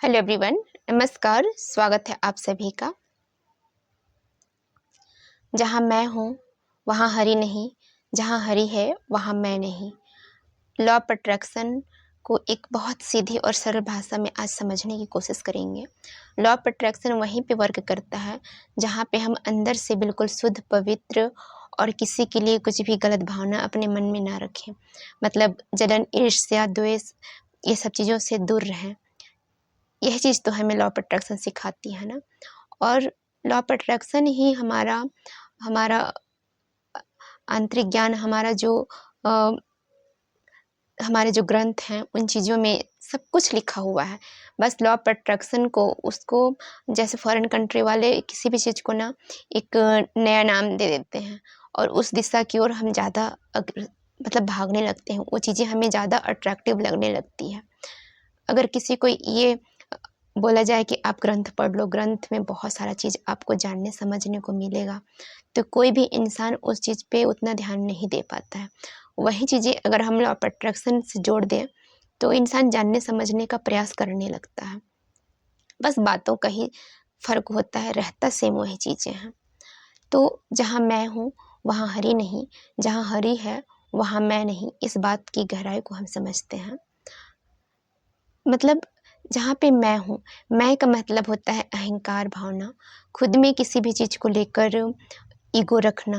Hello everyone, नमस्कार। स्वागत है आप सभी का। जहाँ मैं हूँ वहाँ हरि नहीं, जहाँ हरि है वहाँ मैं नहीं। लॉ ऑफ अट्रैक्शन को एक बहुत सीधी और सरल भाषा में आज समझने की कोशिश करेंगे। लॉ ऑफ अट्रैक्शन वहीं पे वर्क करता है जहाँ पे हम अंदर से बिल्कुल शुद्ध, पवित्र और किसी के लिए कुछ भी गलत भावना अपने मन में ना रखें। मतलब जलन, ईर्ष्या, द्वेष, ये सब चीज़ों से दूर रहें। यह चीज़ तो हमें लॉ ऑफ अट्रैक्शन सिखाती है ना। और लॉ ऑफ अट्रैक्शन ही हमारा हमारा आंतरिक ज्ञान, हमारे जो ग्रंथ हैं उन चीज़ों में सब कुछ लिखा हुआ है। बस लॉ ऑफ अट्रैक्शन को उसको जैसे फॉरेन कंट्री वाले किसी भी चीज़ को ना एक नया नाम दे देते हैं और उस दिशा की ओर हम ज़्यादा मतलब भागने लगते हैं। वो चीज़ें हमें ज़्यादा अट्रैक्टिव लगने लगती है। अगर किसी को ये बोला जाए कि आप ग्रंथ पढ़ लो, ग्रंथ में बहुत सारा चीज़ आपको जानने समझने को मिलेगा, तो कोई भी इंसान उस चीज़ पे उतना ध्यान नहीं दे पाता है। वही चीज़ें अगर हम लॉ ऑफ अट्रैक्शन से जोड़ दें तो इंसान जानने समझने का प्रयास करने लगता है। बस बातों का ही फ़र्क होता है, रहता सेम वही चीज़ें हैं। तो जहाँ मैं हूँ वहाँ हरि नहीं, जहाँ हरि है वहाँ मैं नहीं, इस बात की गहराई को हम समझते हैं। मतलब जहाँ पे मैं हूँ, मैं का मतलब होता है अहंकार भावना, खुद में किसी भी चीज़ को लेकर ईगो रखना।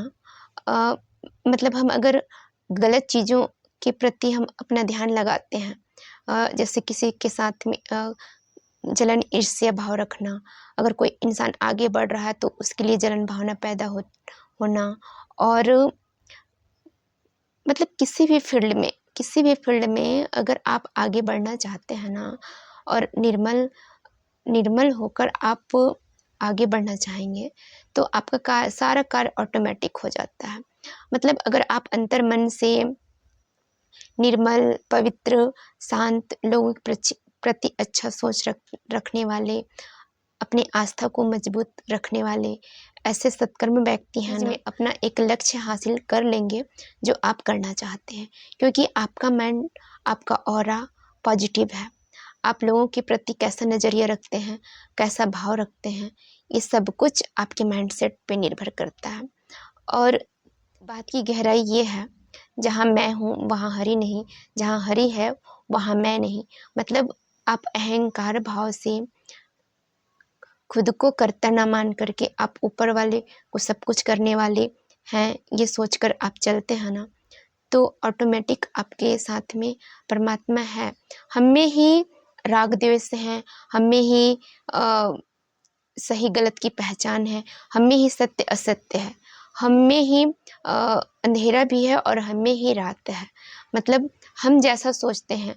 मतलब हम अगर गलत चीज़ों के प्रति हम अपना ध्यान लगाते हैं, जैसे किसी के साथ में जलन, ईर्ष्या भाव रखना। अगर कोई इंसान आगे बढ़ रहा है तो उसके लिए जलन भावना पैदा होना। और मतलब किसी भी फील्ड में अगर आप आगे बढ़ना चाहते हैं ना और निर्मल होकर आप आगे बढ़ना चाहेंगे तो आपका सारा कार्य ऑटोमेटिक हो जाता है। मतलब अगर आप अंतर्मन से निर्मल, पवित्र, शांत, लोगों के प्रति अच्छा सोच रखने वाले, अपनी आस्था को मजबूत रखने वाले ऐसे सत्कर्म व्यक्ति हैं ना, अपना एक लक्ष्य हासिल कर लेंगे जो आप करना चाहते हैं। क्योंकि आपका माइंड, आपका ऑरा पॉजिटिव है। आप लोगों के प्रति कैसा नज़रिया रखते हैं, कैसा भाव रखते हैं, ये सब कुछ आपके माइंडसेट पे निर्भर करता है। और बात की गहराई ये है, जहाँ मैं हूँ वहाँ हरि नहीं, जहाँ हरि है वहाँ मैं नहीं। मतलब आप अहंकार भाव से खुद को कर्ता ना मान करके आप ऊपर वाले को सब कुछ करने वाले हैं ये सोचकर आप चलते हैं ना, तो ऑटोमेटिक आपके साथ में परमात्मा है। हम में ही राग द्वेष है, हम में ही सही गलत की पहचान है, हम में ही सत्य असत्य है, हम में ही अंधेरा भी है और हम में ही रात है। मतलब हम जैसा सोचते हैं,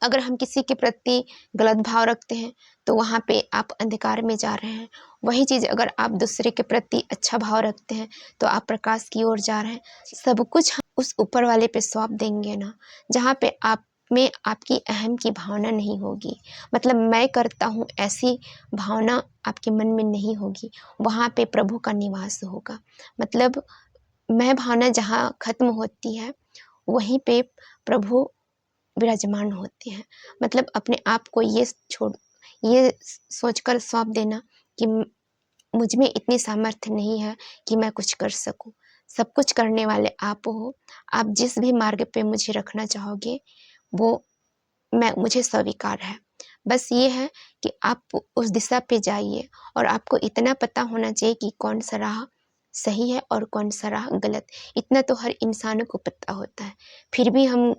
अगर हम किसी के प्रति गलत भाव रखते हैं तो वहाँ पे आप अंधकार में जा रहे हैं। वही चीज़ अगर आप दूसरे के प्रति अच्छा भाव रखते हैं तो आप प्रकाश की ओर जा रहे हैं। सब कुछ हम उस ऊपर वाले पे सौंप देंगे ना, जहाँ पे आप में आपकी अहम की भावना नहीं होगी। मतलब मैं करता हूँ ऐसी भावना आपके मन में नहीं होगी, वहाँ पे प्रभु का निवास होगा। मतलब मैं भावना जहाँ खत्म होती है वहीं पे प्रभु विराजमान होते हैं। मतलब अपने आप को ये सोचकर सौंप देना कि मुझ में इतनी सामर्थ्य नहीं है कि मैं कुछ कर सकूं। सब कुछ करने वाले आप हो। आप जिस भी मार्ग पे मुझे रखना चाहोगे वो मुझे स्वीकार है। बस ये है कि आप उस दिशा पे जाइए और आपको इतना पता होना चाहिए कि कौन सा राह सही है और कौन सा राह गलत। इतना तो हर इंसान को पता होता है, फिर भी हम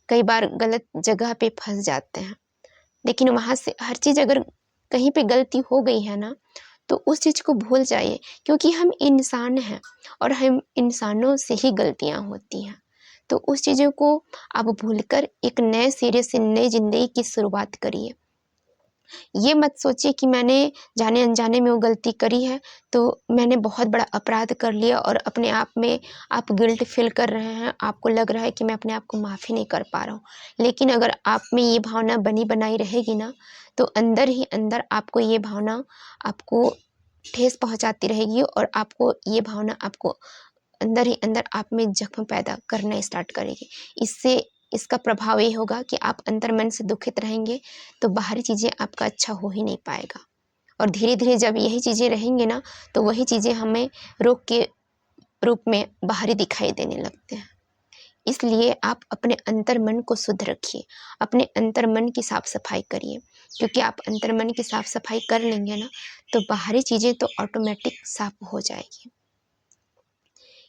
कई बार गलत जगह पे फंस जाते हैं। लेकिन वहाँ से हर चीज़ अगर कहीं पे गलती हो गई है ना तो उस चीज़ को भूल जाइए, क्योंकि हम इंसान हैं और हम इंसानों से ही गलतियाँ होती हैं। तो उस चीज़ों को आप भूलकर एक नए सिरे से नई ज़िंदगी की शुरुआत करिए। ये मत सोचिए कि मैंने जाने अनजाने में वो गलती करी है तो मैंने बहुत बड़ा अपराध कर लिया और अपने आप में आप गिल्ट फील कर रहे हैं, आपको लग रहा है कि मैं अपने आप को माफ़ी नहीं कर पा रहा हूँ। लेकिन अगर आप में ये भावना बनी बनाई रहेगी ना तो अंदर ही अंदर आपको ये भावना आपको ठेस पहुँचाती रहेगी और आपको ये भावना आपको अंदर ही अंदर आप में जख्म पैदा करना स्टार्ट करेगी। इससे इसका प्रभाव ये होगा कि आप अंतर्मन से दुखित रहेंगे तो बाहरी चीज़ें आपका अच्छा हो ही नहीं पाएगा। और धीरे धीरे जब यही चीज़ें रहेंगी ना तो वही चीज़ें हमें रोग के रूप में बाहरी दिखाई देने लगते हैं। इसलिए आप अपने अंतर्मन को शुद्ध रखिए, अपने अंतर्मन की साफ सफाई करिए, क्योंकि आप अंतर्मन की साफ सफाई कर लेंगे ना तो बाहरी चीज़ें तो ऑटोमेटिक साफ हो जाएगी।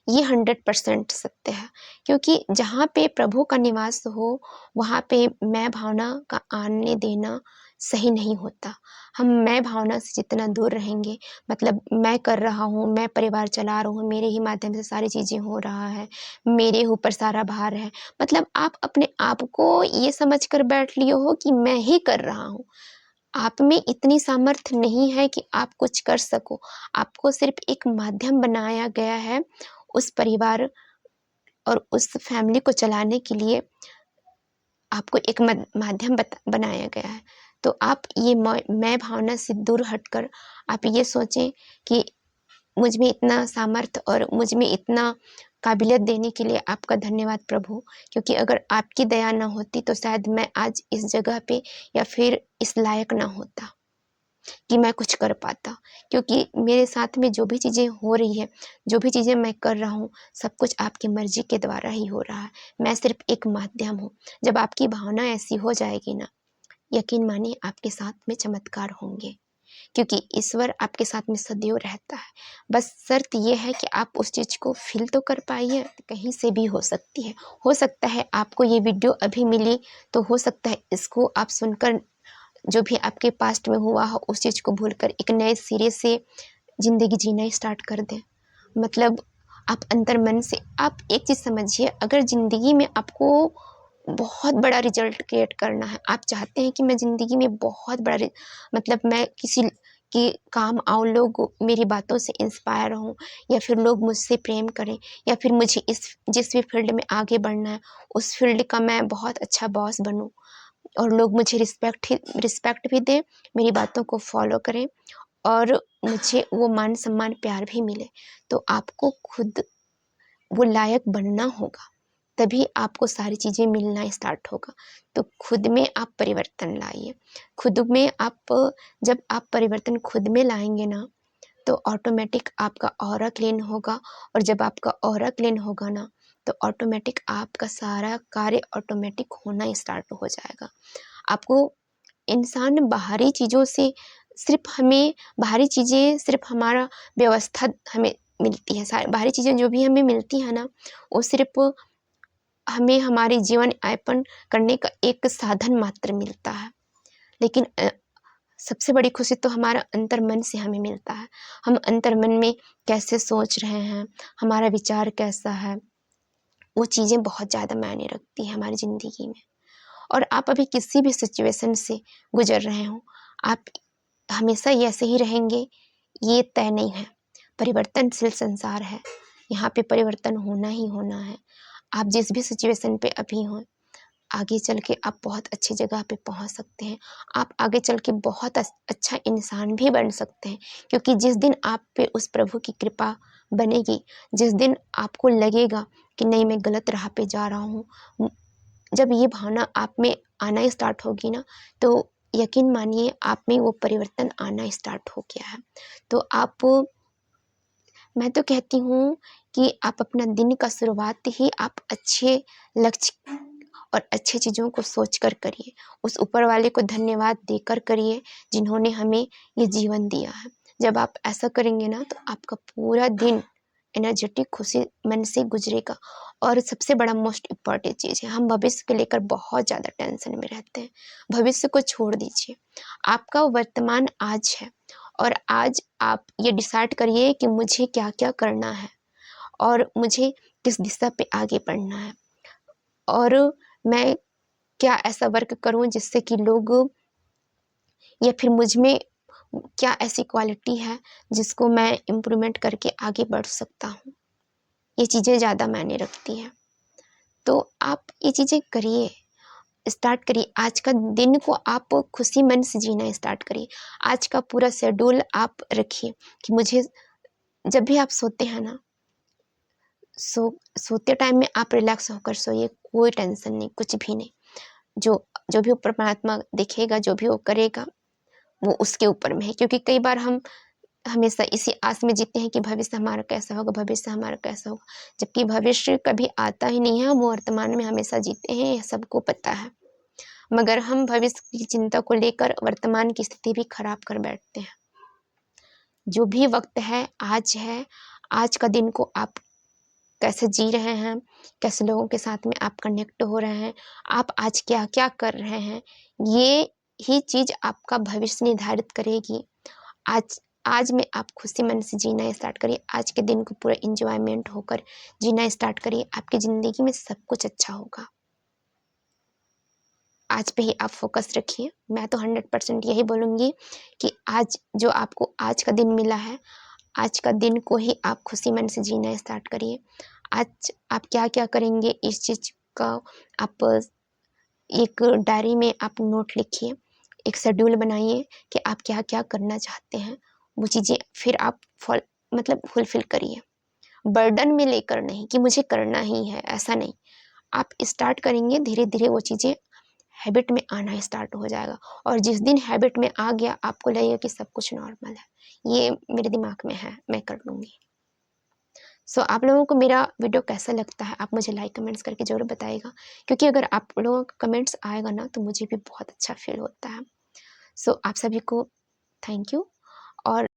ये 100% सत्य है, क्योंकि जहाँ पे प्रभु का निवास हो वहाँ पे मैं भावना का आने देना सही नहीं होता। हम मैं भावना से जितना दूर रहेंगे, मतलब मैं कर रहा हूँ, मैं परिवार चला रहा हूँ, मेरे ही माध्यम से सारी चीज़ें हो रहा है, मेरे ऊपर सारा भार है, मतलब आप अपने आप को ये समझ कर बैठ लिए हो कि मैं ही कर रहा हूँ। आप में इतनी सामर्थ्य नहीं है कि आप कुछ कर सको। आपको सिर्फ एक माध्यम बनाया गया है उस परिवार और उस फैमिली को चलाने के लिए। आपको एक माध्यम बनाया गया है। तो आप ये मैं भावना से दूर हटकर आप ये सोचें कि मुझ में इतना सामर्थ्य और मुझ में इतना काबिलियत देने के लिए आपका धन्यवाद प्रभु, क्योंकि अगर आपकी दया ना होती तो शायद मैं आज इस जगह पे या फिर इस लायक ना होता कि मैं कुछ कर पाता। क्योंकि मेरे साथ में जो भी चीज़ें हो रही है, जो भी चीज़ें मैं कर रहा हूँ, सब कुछ आपकी मर्जी के द्वारा ही हो रहा है। मैं सिर्फ एक माध्यम हूँ। जब आपकी भावना ऐसी हो जाएगी ना, यकीन मानिए आपके साथ में चमत्कार होंगे, क्योंकि ईश्वर आपके साथ में सदैव रहता है। बस शर्त यह है कि आप उस चीज़ को फील तो कर पाइए। कहीं से भी हो सकती है, हो सकता है आपको ये वीडियो अभी मिली तो हो सकता है इसको आप सुनकर जो भी आपके पास्ट में हुआ हो उस चीज़ को भूलकर एक नए सिरे से ज़िंदगी जीना स्टार्ट कर दें। मतलब आप अंतर्मन से आप एक चीज़ समझिए, अगर ज़िंदगी में आपको बहुत बड़ा रिजल्ट क्रिएट करना है, आप चाहते हैं कि मैं ज़िंदगी में बहुत बड़ा मतलब मैं किसी के काम आऊँ, लोग मेरी बातों से इंस्पायर हों, या फिर लोग मुझसे प्रेम करें, या फिर मुझे इस जिस भी फील्ड में आगे बढ़ना है उस फील्ड का मैं बहुत अच्छा बॉस बनूँ और लोग मुझे रिस्पेक्ट भी दें, मेरी बातों को फॉलो करें और मुझे वो मान सम्मान प्यार भी मिले, तो आपको खुद वो लायक बनना होगा, तभी आपको सारी चीज़ें मिलना स्टार्ट होगा। तो खुद में आप परिवर्तन लाइए। खुद में आप जब आप परिवर्तन खुद में लाएंगे ना तो ऑटोमेटिक आपका ऑरा क्लीन होगा, और जब आपका ऑरा क्लीन होगा ना तो ऑटोमेटिक आपका सारा कार्य ऑटोमेटिक होना स्टार्ट हो जाएगा। आपको इंसान बाहरी चीज़ों से सिर्फ हमें बाहरी चीज़ें सिर्फ हमारा व्यवस्था हमें मिलती है, सारी बाहरी चीज़ें जो भी हमें मिलती हैं ना वो सिर्फ हमें हमारे जीवन यापन करने का एक साधन मात्र मिलता है। लेकिन सबसे बड़ी खुशी तो हमारा अंतर्मन से हमें मिलता है। हम अंतर्मन में कैसे सोच रहे हैं, हमारा विचार कैसा है, वो चीज़ें बहुत ज़्यादा मायने रखती हैं हमारी ज़िंदगी में। और आप अभी किसी भी सिचुएशन से गुजर रहे हो, आप हमेशा ये ऐसे ही रहेंगे ये तय नहीं है। परिवर्तनशील संसार है, यहाँ पे परिवर्तन होना ही होना है। आप जिस भी सिचुएशन पे अभी हो, आगे चल के आप बहुत अच्छी जगह पे पहुँच सकते हैं। आप आगे चल के बहुत अच्छा इंसान भी बन सकते हैं, क्योंकि जिस दिन आप पे उस प्रभु की कृपा बनेगी, जिस दिन आपको लगेगा कि नहीं मैं गलत राह पे जा रहा हूँ, जब ये भावना आप में आना स्टार्ट होगी ना तो यकीन मानिए आप में वो परिवर्तन आना स्टार्ट हो गया है। तो मैं तो कहती हूँ कि आप अपना दिन का शुरुआत ही आप अच्छे लक्ष्य और अच्छी चीज़ों को सोच कर करिए। उस ऊपर वाले को धन्यवाद देकर करिए जिन्होंने हमें ये जीवन दिया है। जब आप ऐसा करेंगे ना तो आपका पूरा दिन एनर्जेटिक खुशी मन से गुजरेगा। और सबसे बड़ा मोस्ट इम्पॉर्टेंट चीज़ है, हम भविष्य को लेकर बहुत ज़्यादा टेंशन में रहते हैं। भविष्य को छोड़ दीजिए, आपका वर्तमान आज है, और आज आप ये डिसाइड करिए कि मुझे क्या क्या करना है और मुझे किस दिशा पे आगे बढ़ना है, और मैं क्या ऐसा वर्क करूं जिससे कि लोग, या फिर मुझ में क्या ऐसी क्वालिटी है जिसको मैं इम्प्रूवमेंट करके आगे बढ़ सकता हूँ। ये चीज़ें ज़्यादा मायने रखती हैं। तो आप ये चीज़ें करिए, स्टार्ट करिए। आज का दिन को आप खुशी मन से जीना स्टार्ट करिए। आज का पूरा शेड्यूल आप रखिए कि मुझे, जब भी आप सोते हैं ना सोते टाइम में आप रिलैक्स होकर सोइए, कोई टेंशन नहीं, कुछ भी नहीं। जो जो भी ऊपर परमात्मा देखेगा, जो भी वो करेगा, वो उसके ऊपर में है। क्योंकि कई बार हम हमेशा इसी आस में जीते हैं कि भविष्य हमारा कैसा होगा, भविष्य हमारा कैसा होगा, जबकि भविष्य कभी आता ही नहीं है। हम वर्तमान में हमेशा जीते हैं, यह सबको पता है, मगर हम भविष्य की चिंता को लेकर वर्तमान की स्थिति भी खराब कर बैठते हैं। जो भी वक्त है, आज का दिन को आप कैसे जी रहे हैं, कैसे लोगों के साथ में आप कनेक्ट हो रहे हैं, आप आज क्या-क्या कर रहे हैं, ये ही चीज़ आपका भविष्य निर्धारित करेगी। आज आज में आप खुशी मन से जीना स्टार्ट करिए, आज के दिन को पूरा एन्जॉयमेंट होकर जीना स्टार्ट करिए, आपकी ज़िंदगी में सब कुछ अच्छा होगा। आज पे ही आप फ़ोकस रखिए। मैं तो 100% यही बोलूँगी कि आज जो आपको आज का दिन मिला है, आज का दिन को ही आप खुशी मन से जीना स्टार्ट करिए। आज आप क्या-क्या करेंगे, इस चीज़ का आप एक डायरी में आप नोट लिखिए, एक शेड्यूल बनाइए कि आप क्या-क्या करना चाहते हैं, वो चीज़ें फिर आप फुलफ़िल करिए। बर्डन में लेकर नहीं कि मुझे करना ही है, ऐसा नहीं। आप स्टार्ट करेंगे, धीरे-धीरे वो चीज़ें हैबिट में आना स्टार्ट हो जाएगा, और जिस दिन हैबिट में आ गया, आपको लगेगा कि सब कुछ नॉर्मल है। ये मेरे दिमाग में है, मैं कर लूँगी। आप लोगों को मेरा वीडियो कैसा लगता है, आप मुझे लाइक कमेंट्स करके ज़रूर बताइएगा, क्योंकि अगर आप लोगों का कमेंट्स आएगा ना, तो मुझे भी बहुत अच्छा फ़ील होता है। आप सभी को थैंक यू। और